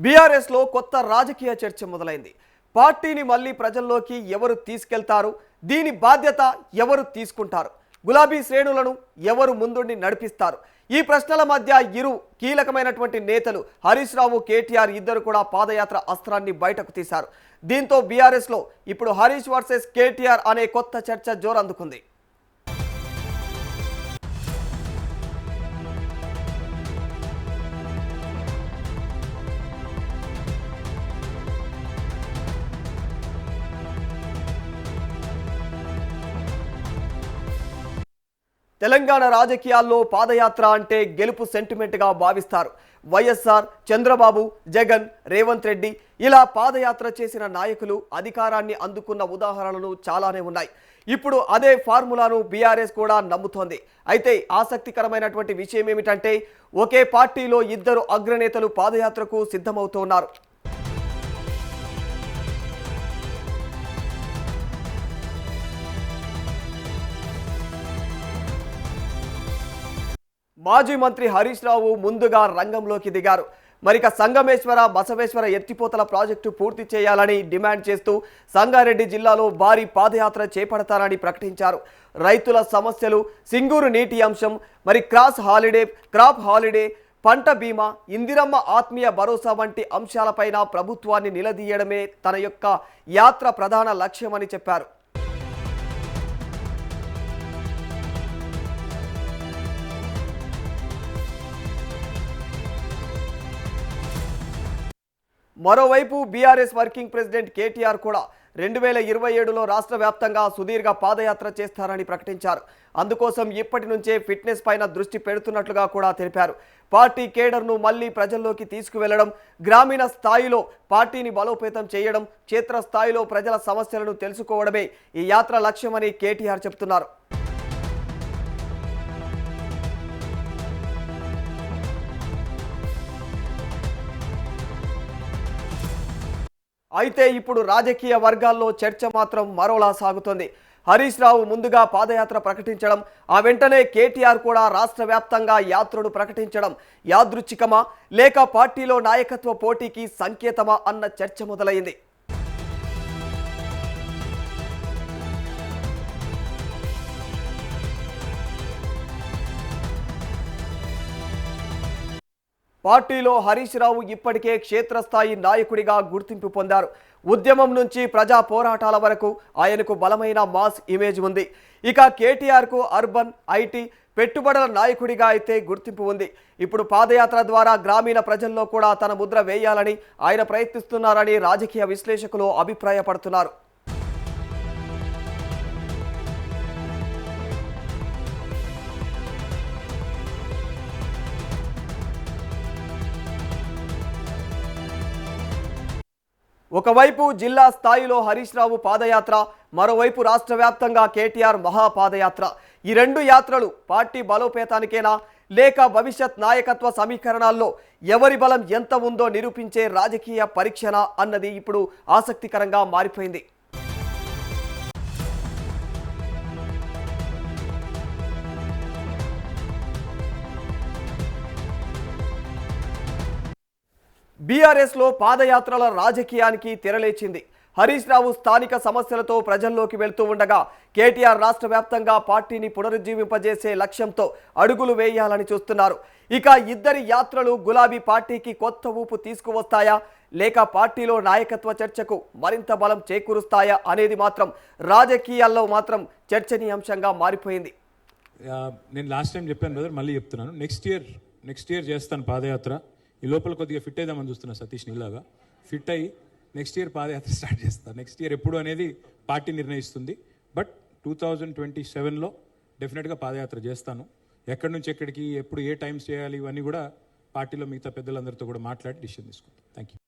BRS లో కొత్త రాజకీయ చర్చ మొదలైంది. పార్టీని మళ్ళీ ప్రజల్లోకి ఎవరు తీసుకెళ్తారు, దీని బాధ్యత ఎవరు తీసుకుంటారు, గులాబీ శ్రేణులను ఎవరు ముందుండి నడిపిస్తారు, ఈ ప్రశ్నల మధ్య ఇరు కీలకమైనటువంటి నేతలు హరీష్ రావు, కేటీఆర్ ఇద్దరు కూడా పాదయాత్ర అస్త్రాన్ని బయటకు తీశారు. దీంతో బీఆర్ఎస్ లో ఇప్పుడు హరీష్ వర్సెస్ కేటీఆర్ అనే కొత్త చర్చ జోరందుకుంది. తెలంగాణ రాజకీయాల్లో పాదయాత్ర అంటే గెలుపు సెంటిమెంట్గా భావిస్తారు. వైఎస్ఆర్, చంద్రబాబు, జగన్, రేవంత్ రెడ్డి ఇలా పాదయాత్ర చేసిన నాయకులు అధికారాన్ని అందుకున్న ఉదాహరణలు చాలానే ఉన్నాయి. ఇప్పుడు అదే ఫార్ములాను బీఆర్ఎస్ కూడా నమ్ముతోంది. అయితే ఆసక్తికరమైనటువంటి విషయం ఏమిటంటే ఒకే పార్టీలో ఇద్దరు అగ్రనేతలు పాదయాత్రకు సిద్ధమవుతున్నారు. మాజీ మంత్రి హరీష్ రావు ముందుగా రంగంలోకి దిగారు. మరిక సంగమేశ్వర, బసవేశ్వర ఎత్తిపోతల ప్రాజెక్టు పూర్తి చేయాలని డిమాండ్ చేస్తూ సంగారెడ్డి జిల్లాలో భారీ పాదయాత్ర చేపడతారని ప్రకటించారు. రైతుల సమస్యలు, సింగూరు నీటి అంశం, మరి క్రాప్ హాలిడే, పంట బీమా, ఇందిరమ్మ ఆత్మీయ భరోసా వంటి అంశాలపైన ప్రభుత్వాన్ని నిలదీయడమే తన యొక్క యాత్ర ప్రధాన లక్ష్యమని చెప్పారు. మరోవైపు బీఆర్ఎస్ వర్కింగ్ ప్రెసిడెంట్ కేటీఆర్ కూడా 2027లో రాష్ట్ర వ్యాప్తంగా సుదీర్ఘ పాదయాత్ర చేస్తారని ప్రకటించారు. అందుకోసం ఇప్పటి నుంచే ఫిట్నెస్ పైన దృష్టి పెడుతున్నట్లుగా కూడా తెలిపారు. పార్టీ కేడర్ను మళ్లీ ప్రజల్లోకి తీసుకువెళ్లడం, గ్రామీణ స్థాయిలో పార్టీని బలోపేతం చేయడం, క్షేత్రస్థాయిలో ప్రజల సమస్యలను తెలుసుకోవడమే ఈ యాత్ర లక్ష్యమని కేటీఆర్ చెబుతున్నారు. అయితే ఇప్పుడు రాజకీయ వర్గాల్లో చర్చ మాత్రం మరోలా సాగుతోంది. హరీష్ రావు ముందుగా పాదయాత్ర ప్రకటించడం, ఆ వెంటనే కేటీఆర్ కూడా రాష్ట్ర వ్యాప్తంగా యాత్రను ప్రకటించడం యాదృచ్ఛికమా లేక పార్టీలో నాయకత్వ పోటీకి సంకేతమా అన్న చర్చ మొదలైంది. పార్టీలో హరీష్ రావు ఇప్పటికే క్షేత్రస్థాయి నాయకుడిగా గుర్తింపు పొందారు. ఉద్యమం నుంచి ప్రజా పోరాటాల వరకు ఆయనకు బలమైన మాస్ ఇమేజ్ ఉంది. ఇక కేటీఆర్కు అర్బన్, ఐటీ, పెట్టుబడుల నాయకుడిగా అయితే గుర్తింపు ఉంది. ఇప్పుడు పాదయాత్ర ద్వారా గ్రామీణ ప్రజల్లో కూడా తన ముద్ర వేయాలని ఆయన ప్రయత్నిస్తున్నారని రాజకీయ విశ్లేషకులు అభిప్రాయపడుతున్నారు. ఒకవైపు జిల్లా స్థాయిలో హరీష్ రావు పాదయాత్ర, మరోవైపు రాష్ట్ర వ్యాప్తంగా కేటీఆర్ మహాపాదయాత్ర. ఈ రెండు యాత్రలు పార్టీ బలోపేతానికేనా లేక భవిష్యత్ నాయకత్వ సమీకరణాల్లో ఎవరి బలం ఎంత ఉందో నిరూపించే రాజకీయ పరీక్షనా అన్నది ఇప్పుడు ఆసక్తికరంగా మారిపోయింది. బీఆర్ఎస్ లో పాదయాత్రల రాజకీయానికి తెరలేచింది. హరీష్ రావు స్థానిక సమస్యలతో ప్రజల్లోకి వెళ్తూ ఉండగా కేటీఆర్ రాష్ట్ర వ్యాప్తంగా పార్టీని పునరుజ్జీవింపజేసే లక్ష్యంతో అడుగులు వేయాలని చూస్తున్నారు. ఇక ఇద్దరి యాత్రలు గులాబీ పార్టీకి కొత్త ఊపు తీసుకువస్తాయా లేక పార్టీలో నాయకత్వ చర్చకు మరింత బలం చేకూరుస్తాయా అనేది మాత్రం రాజకీయాల్లో మాత్రం చర్చనీయాంశంగా మారిపోయింది. నేను లాస్ట్ టైం చెప్పాను బ్రదర్, మళ్ళీ చెప్తున్నాను. నెక్స్ట్ ఇయర్ చేస్తాను పాదయాత్ర. ఈ లోపల కొద్దిగా ఫిట్ అయిదామని చూస్తున్నా సతీష్ నీలాగా. ఫిట్ అయ్యి నెక్స్ట్ ఇయర్ పాదయాత్ర స్టార్ట్ చేస్తాను. నెక్స్ట్ ఇయర్ ఎప్పుడు అనేది పార్టీ నిర్ణయిస్తుంది. బట్ 2027లో డెఫినెట్గా పాదయాత్ర చేస్తాను. ఎక్కడి నుంచి ఎక్కడికి, ఎప్పుడు ఏ టైమ్స్ చేయాలి, ఇవన్నీ కూడా పార్టీలో మిగతా పెద్దలందరితో కూడా మాట్లాడి డిసిషన్ తీసుకుంటాను. Thank you.